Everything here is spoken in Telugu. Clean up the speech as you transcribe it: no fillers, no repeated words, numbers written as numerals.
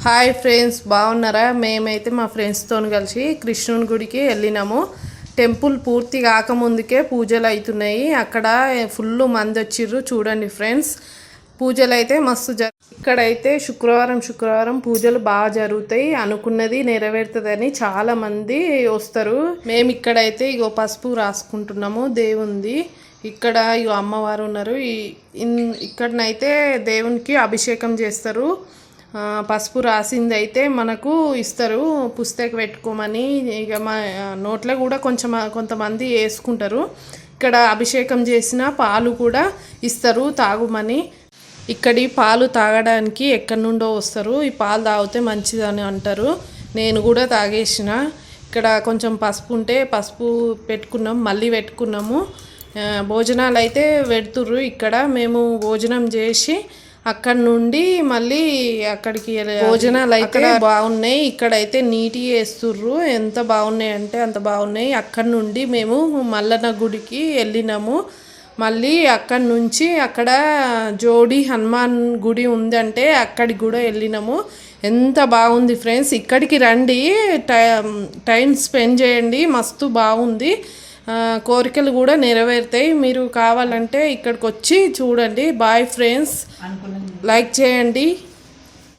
హాయ్ ఫ్రెండ్స్, బాగున్నారా? మేమైతే మా ఫ్రెండ్స్తో కలిసి కృష్ణుని గుడికి వెళ్ళినాము. టెంపుల్ పూర్తి కాకముందుకే పూజలు అవుతున్నాయి. అక్కడ ఫుల్ మంది వచ్చిర్రు. చూడండి ఫ్రెండ్స్, పూజలు అయితే మస్తు ఇక్కడైతే శుక్రవారం పూజలు బాగా జరుగుతాయి. అనుకున్నది నెరవేరుతుందని చాలా మంది వస్తారు. మేము ఇక్కడైతే ఇగో పసుపు రాసుకుంటున్నాము దేవుంది. ఇక్కడ ఇగో అమ్మవారు ఉన్నారు. ఇక్కడనైతే దేవునికి అభిషేకం చేస్తారు. పసుపు రాసింది అయితే మనకు ఇస్తారు, పుస్తకం పెట్టుకోమని. ఇక మా నోట్లో కూడా కొంతమంది వేసుకుంటారు. ఇక్కడ అభిషేకం చేసిన పాలు కూడా ఇస్తారు తాగుమని. ఇక్కడి పాలు తాగడానికి ఎక్కడి నుండో వస్తారు. ఈ పాలు తాగితే మంచిదని అంటారు. నేను కూడా తాగేసిన. ఇక్కడ కొంచెం పసుపు ఉంటే పసుపు పెట్టుకున్నాం, మళ్ళీ పెట్టుకున్నాము. భోజనాలు అయితే పెడుతుర్రు. ఇక్కడ మేము భోజనం చేసి అక్కడ నుండి మళ్ళీ అక్కడికి భోజనాలు అయితే బాగున్నాయి. ఇక్కడైతే నీట్గా వేస్తుర్రు. ఎంత బాగున్నాయి అంటే అంత బాగున్నాయి. అక్కడ నుండి మేము మల్లన్న గుడికి వెళ్ళినాము. మళ్ళీ అక్కడి నుంచి అక్కడ జోడి హనుమాన్ గుడి ఉందంటే అక్కడికి కూడా వెళ్ళినాము. ఎంత బాగుంది ఫ్రెండ్స్, ఇక్కడికి రండి, టైం స్పెండ్ చేయండి, మస్తు బాగుంది. కోరికలు కూడా నెరవేరుతాయి. మీరు కావాలంటే ఇక్కడికి వచ్చి చూడండి. బాయ్ ఫ్రెండ్స్, లైక్ చేయండి.